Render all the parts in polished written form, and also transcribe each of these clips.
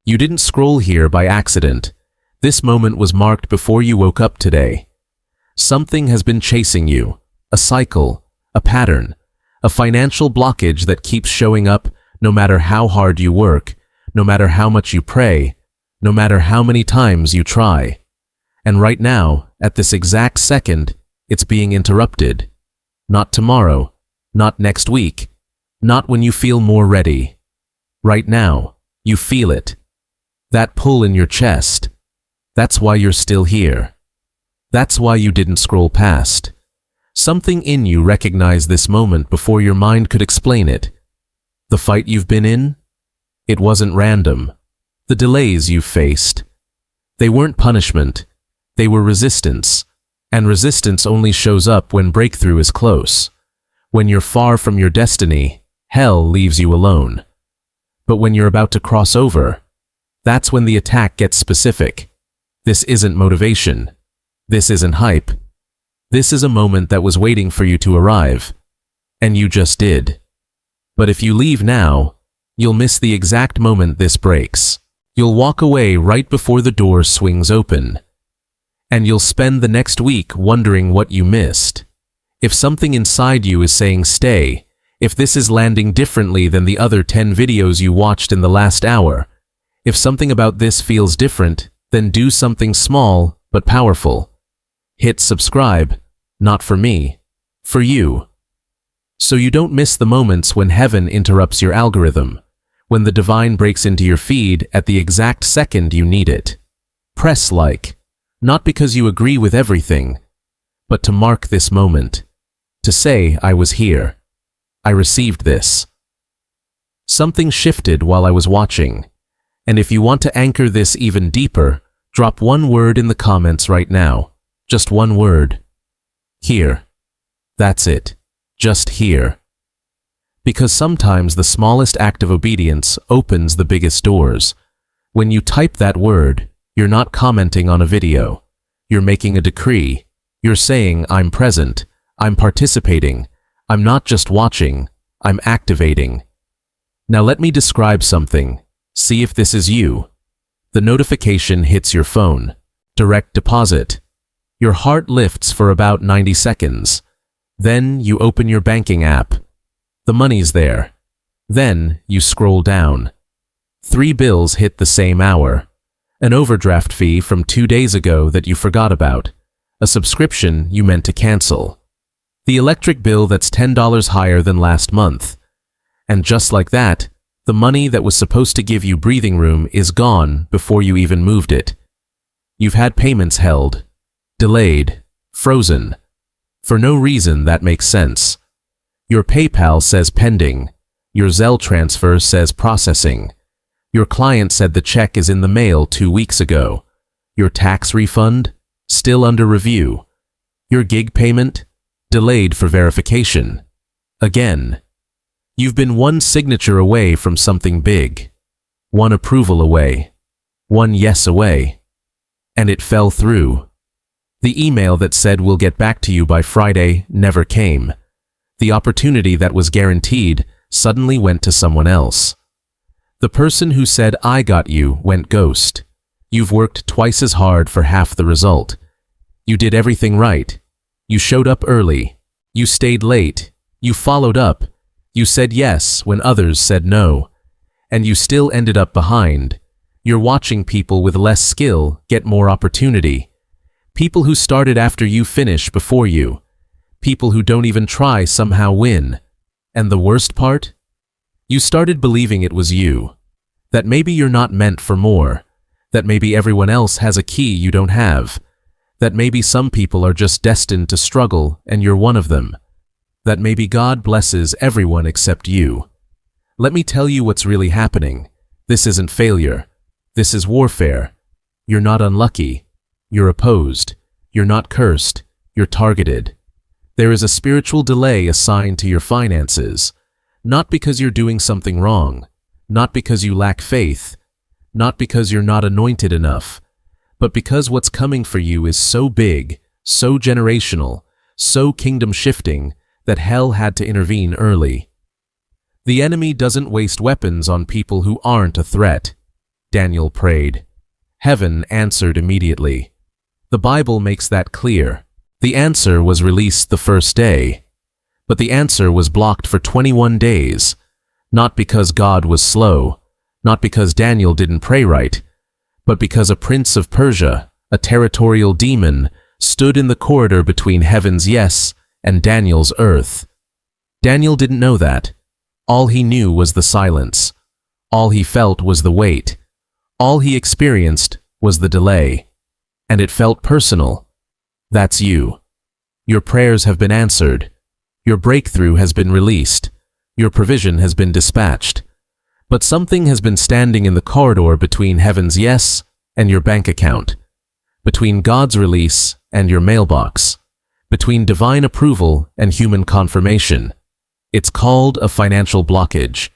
You didn't scroll here by accident. This moment was marked before you woke up today. Something has been chasing you, a cycle, a pattern, a financial blockage that keeps showing up no matter how hard you work, no matter how much you pray, no matter how many times you try. And right now, at this exact second, it's being interrupted. Not tomorrow, not next week, not when you feel more ready. Right now, you feel it. That pull in your chest. That's why you're still here. That's why you didn't scroll past. Something in you recognized this moment before your mind could explain it. The fight you've been in? It wasn't random. The delays you've faced. They weren't punishment. They were resistance. And resistance only shows up when breakthrough is close. When you're far from your destiny, hell leaves you alone. But when you're about to cross over, that's when the attack gets specific. This isn't motivation. This isn't hype. This is a moment that was waiting for you to arrive. And you just did. But if you leave now, you'll miss the exact moment this breaks. You'll walk away right before the door swings open. And you'll spend the next week wondering what you missed. If something inside you is saying stay, if this is landing differently than the other 10 videos you watched in the last hour, if something about this feels different, then do something small but powerful. Hit subscribe, not for me, for you. So you don't miss the moments when heaven interrupts your algorithm, when the divine breaks into your feed at the exact second you need it. Press like, not because you agree with everything, but to mark this moment, to say I was here. I received this. Something shifted while I was watching, and if you want to anchor this even deeper, drop one word in the comments right now. Just one word. Here. That's it. Just here. Because sometimes the smallest act of obedience opens the biggest doors. When you type that word, you're not commenting on a video. You're making a decree. You're saying, I'm present. I'm participating. I'm not just watching. I'm activating. Now let me describe something. See if this is you. The notification hits your phone. Direct deposit. Your heart lifts for about 90 seconds. Then you open your banking app. The money's there. Then you scroll down. 3 bills hit the same hour. An overdraft fee from 2 days ago that you forgot about. A subscription you meant to cancel. The electric bill that's $10 higher than last month. And just like that, the money that was supposed to give you breathing room is gone before you even moved it. You've had payments held, delayed, frozen. For no reason that makes sense. Your PayPal says pending. Your Zelle transfer says processing. Your client said the check is in the mail 2 weeks ago. Your tax refund? Still under review. Your gig payment? Delayed for verification. Again. You've been one signature away from something big. One approval away. One yes away. And it fell through. The email that said we'll get back to you by Friday never came. The opportunity that was guaranteed suddenly went to someone else. The person who said I got you went ghost. You've worked twice as hard for half the result. You did everything right. You showed up early. You stayed late. You followed up. You said yes when others said no. And you still ended up behind. You're watching people with less skill get more opportunity. People who started after you finish before you. People who don't even try somehow win. And the worst part? You started believing it was you. That maybe you're not meant for more. That maybe everyone else has a key you don't have. That maybe some people are just destined to struggle and you're one of them. That maybe God blesses everyone except you. Let me tell you what's really happening. This isn't failure. This is warfare. You're not unlucky. You're opposed. You're not cursed. You're targeted. There is a spiritual delay assigned to your finances. Not because you're doing something wrong. Not because you lack faith. Not because you're not anointed enough. But because what's coming for you is so big, so generational, so kingdom-shifting, that hell had to intervene early. The enemy doesn't waste weapons on people who aren't a threat. Daniel prayed. Heaven answered immediately. The Bible makes that clear. The answer was released the first day. But the answer was blocked for 21 days. Not because God was slow, not because Daniel didn't pray right, but because a prince of Persia, a territorial demon, stood in the corridor between heaven's yes and Daniel's earth. Daniel didn't know that. All he knew was the silence. All he felt was the weight. All he experienced was the delay. And it felt personal. That's you. Your prayers have been answered. Your breakthrough has been released. Your provision has been dispatched. But something has been standing in the corridor between heaven's yes and your bank account, between God's release and your mailbox, between divine approval and human confirmation. It's called a financial blockage,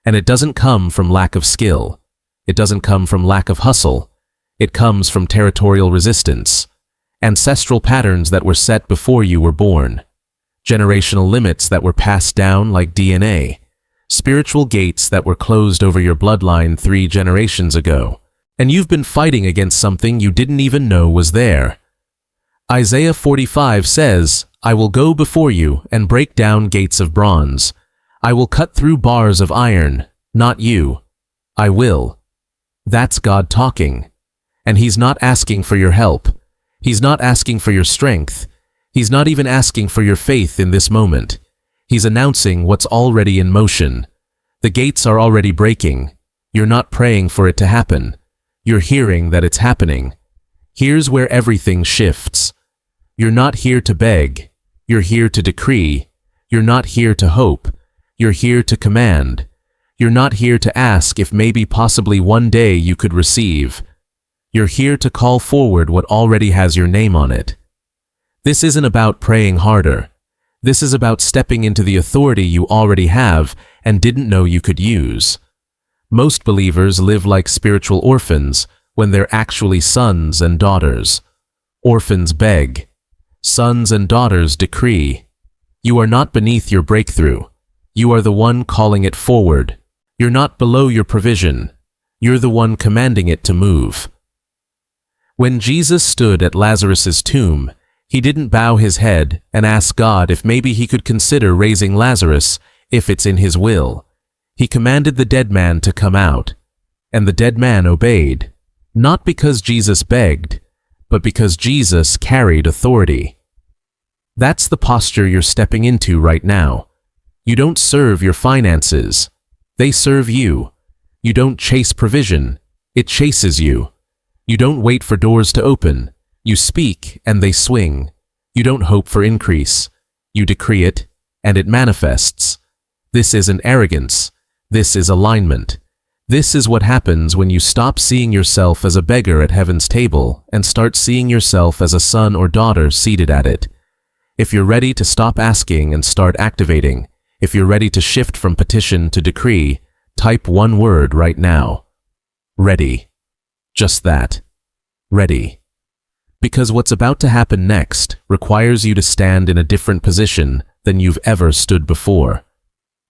and it doesn't come from lack of skill. It doesn't come from lack of hustle. It comes from territorial resistance, ancestral patterns that were set before you were born, generational limits that were passed down like DNA, spiritual gates that were closed over your bloodline 3 generations ago, and you've been fighting against something you didn't even know was there. Isaiah 45 says, "I will go before you and break down gates of bronze. I will cut through bars of iron, not you. I will." That's God talking. And He's not asking for your help. He's not asking for your strength. He's not even asking for your faith in this moment. He's announcing what's already in motion. The gates are already breaking. You're not praying for it to happen. You're hearing that it's happening. Here's where everything shifts. You're not here to beg. You're here to decree. You're not here to hope. You're here to command. You're not here to ask if maybe possibly one day you could receive. You're here to call forward what already has your name on it. This isn't about praying harder. This is about stepping into the authority you already have and didn't know you could use. Most believers live like spiritual orphans when they're actually sons and daughters. Orphans beg. Sons and daughters decree. You are not beneath your breakthrough. You are the one calling it forward. You're not below your provision. You're the one commanding it to move. When Jesus stood at Lazarus's tomb, He didn't bow His head and ask God if maybe He could consider raising Lazarus if it's in His will. He commanded the dead man to come out, and the dead man obeyed, not because Jesus begged, but because Jesus carried authority. That's the posture you're stepping into right now. You don't serve your finances. They serve you. You don't chase provision. It chases you. You don't wait for doors to open. You speak and they swing. You don't hope for increase. You decree it and it manifests. This isn't arrogance. This is alignment. This is what happens when you stop seeing yourself as a beggar at heaven's table and start seeing yourself as a son or daughter seated at it. If you're ready to stop asking and start activating, if you're ready to shift from petition to decree, type one word right now. Ready. Just that. Ready. Because what's about to happen next requires you to stand in a different position than you've ever stood before.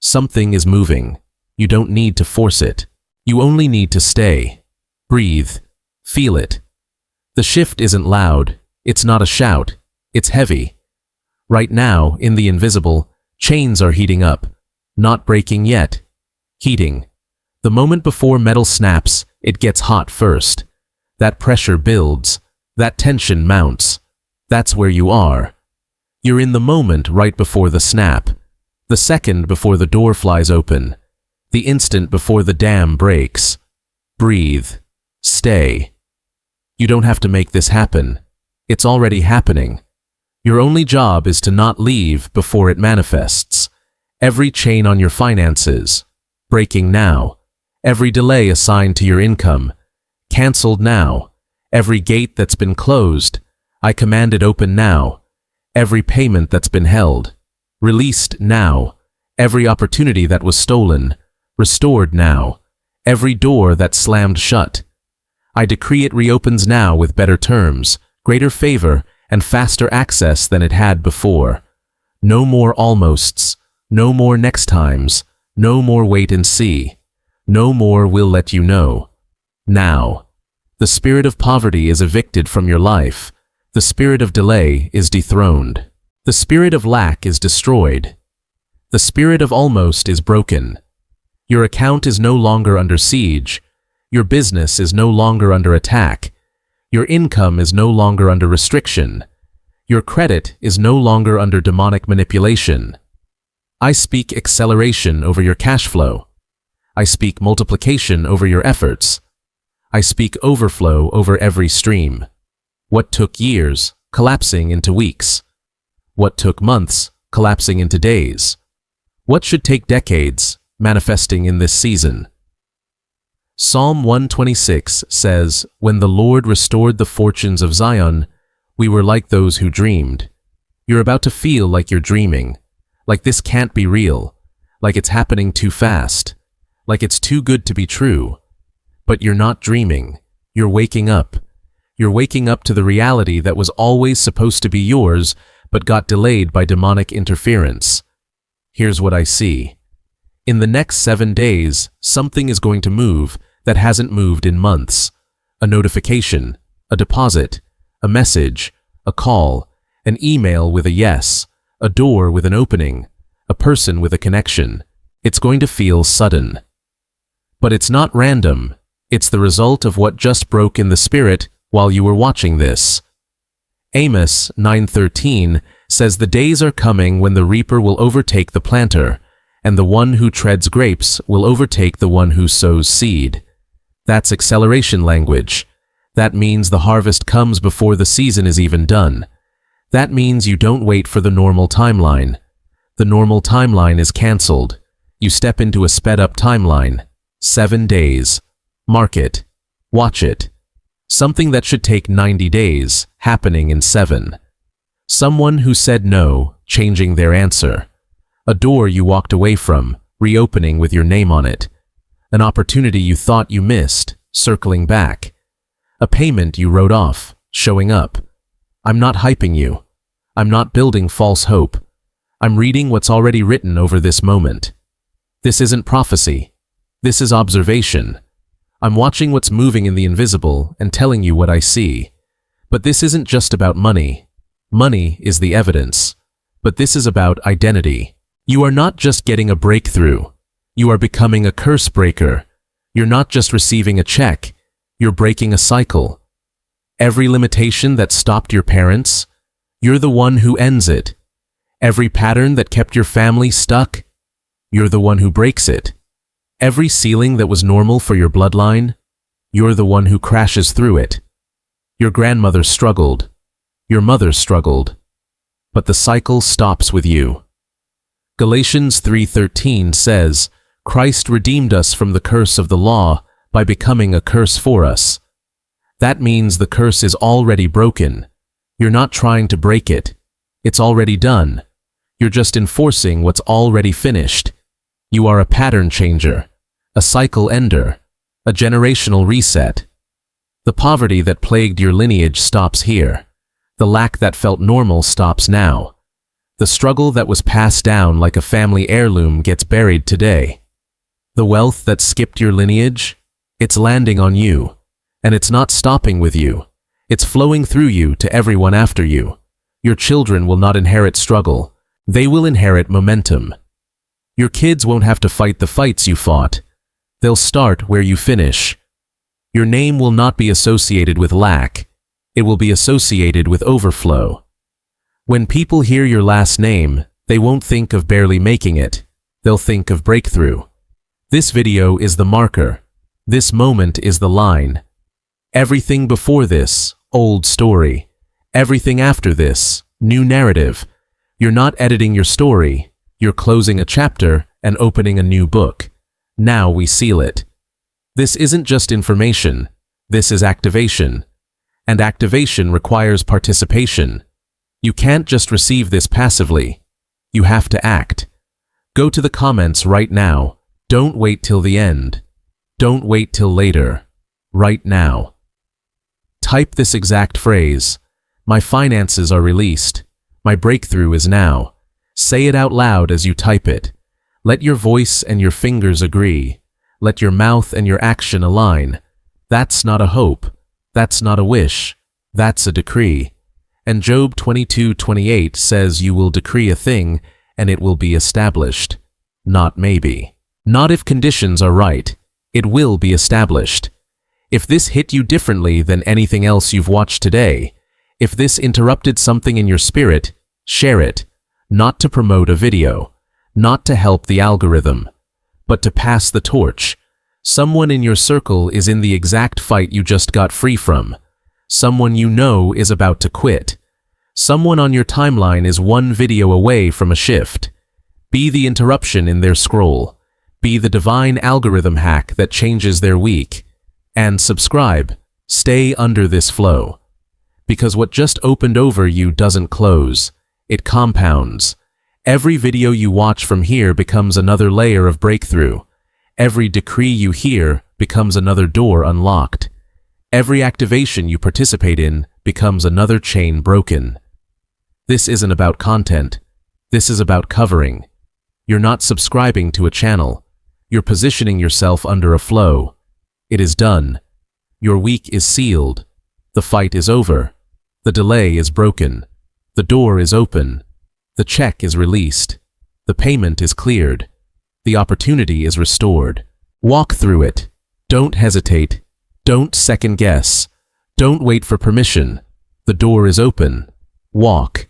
Something is moving. You don't need to force it. You only need to stay. Breathe. Feel it. The shift isn't loud. It's not a shout. It's heavy. Right now, in the invisible, chains are heating up. Not breaking yet. Heating. The moment before metal snaps, it gets hot first. That pressure builds. That tension mounts. That's where you are. You're in the moment right before the snap. The second before the door flies open. The instant before the dam breaks. Breathe. Stay. You don't have to make this happen. It's already happening. Your only job is to not leave before it manifests. Every chain on your finances, breaking now. Every delay assigned to your income, canceled now. Every gate that's been closed, I command it open now. Every payment that's been held, released now. Every opportunity that was stolen, restored now. Every door that slammed shut, I decree it reopens now with better terms, greater favor, and faster access than it had before. No more almosts, no more next times, no more wait and see, no more we'll let you know. Now. The spirit of poverty is evicted from your life. The spirit of delay is dethroned. The spirit of lack is destroyed. The spirit of almost is broken. Your account is no longer under siege. Your business is no longer under attack. Your income is no longer under restriction. Your credit is no longer under demonic manipulation. I speak acceleration over your cash flow. I speak multiplication over your efforts. I speak overflow over every stream. What took years, collapsing into weeks. What took months, collapsing into days. What should take decades, manifesting in this season. Psalm 126 says, "When the Lord restored the fortunes of Zion, we were like those who dreamed." You're about to feel like you're dreaming, like this can't be real, like it's happening too fast, like it's too good to be true. But you're not dreaming. You're waking up. You're waking up to the reality that was always supposed to be yours, but got delayed by demonic interference. Here's what I see. In the next 7 days, something is going to move that hasn't moved in months. A notification, a deposit, a message, a call, an email with a yes, a door with an opening, a person with a connection. It's going to feel sudden. But it's not random. It's the result of what just broke in the spirit while you were watching this. Amos 9:13 says the days are coming when the reaper will overtake the planter, and the one who treads grapes will overtake the one who sows seed. That's acceleration language. That means the harvest comes before the season is even done. That means you don't wait for the normal timeline. The normal timeline is canceled. You step into a sped-up timeline. 7 days. Mark it. Watch it. Something that should take 90 days, happening in 7. Someone who said no, changing their answer. A door you walked away from, reopening with your name on it. An opportunity you thought you missed, circling back. A payment you wrote off, showing up. I'm not hyping you. I'm not building false hope. I'm reading what's already written over this moment. This isn't prophecy. This is observation. I'm watching what's moving in the invisible and telling you what I see. But this isn't just about money. Money is the evidence. But this is about identity. You are not just getting a breakthrough. You are becoming a curse breaker. You're not just receiving a check. You're breaking a cycle. Every limitation that stopped your parents, you're the one who ends it. Every pattern that kept your family stuck, you're the one who breaks it. Every ceiling that was normal for your bloodline, you're the one who crashes through it. Your grandmother struggled. Your mother struggled. But the cycle stops with you. Galatians 3:13 says, Christ redeemed us from the curse of the law by becoming a curse for us. That means the curse is already broken. You're not trying to break it. It's already done. You're just enforcing what's already finished. You are a pattern changer, a cycle ender, a generational reset. The poverty that plagued your lineage stops here. The lack that felt normal stops now. The struggle that was passed down like a family heirloom gets buried today. The wealth that skipped your lineage, it's landing on you. And it's not stopping with you. It's flowing through you to everyone after you. Your children will not inherit struggle. They will inherit momentum. Your kids won't have to fight the fights you fought. They'll start where you finish. Your name will not be associated with lack. It will be associated with overflow. When people hear your last name, they won't think of barely making it. They'll think of breakthrough. This video is the marker. This moment is the line. Everything before this, old story. Everything after this, new narrative. You're not editing your story. You're closing a chapter and opening a new book. Now we seal it. This isn't just information. This is activation. And activation requires participation. You can't just receive this passively. You have to act. Go to the comments right now. Don't wait till the end. Don't wait till later. Right now. Type this exact phrase. My finances are released. My breakthrough is now. Say it out loud as you type it. Let your voice and your fingers agree. Let your mouth and your action align. That's not a hope. That's not a wish. That's a decree. And Job 22:28 says you will decree a thing and it will be established. Not maybe. Not if conditions are right. It will be established. If this hit you differently than anything else you've watched today, if this interrupted something in your spirit, share it. Not to promote a video, not to help the algorithm, but to pass the torch. Someone in your circle is in the exact fight you just got free from. Someone you know is about to quit. Someone on your timeline is one video away from a shift. Be the interruption in their scroll. Be the divine algorithm hack that changes their week. And subscribe. Stay under this flow. Because what just opened over you doesn't close. It compounds. Every video you watch from here becomes another layer of breakthrough. Every decree you hear becomes another door unlocked. Every activation you participate in becomes another chain broken. This isn't about content. This is about covering. You're not subscribing to a channel. You're positioning yourself under a flow. It is done. Your week is sealed. The fight is over. The delay is broken. The door is open. The check is released. The payment is cleared. The opportunity is restored. Walk through it. Don't hesitate. Don't second guess. Don't wait for permission. The door is open. Walk.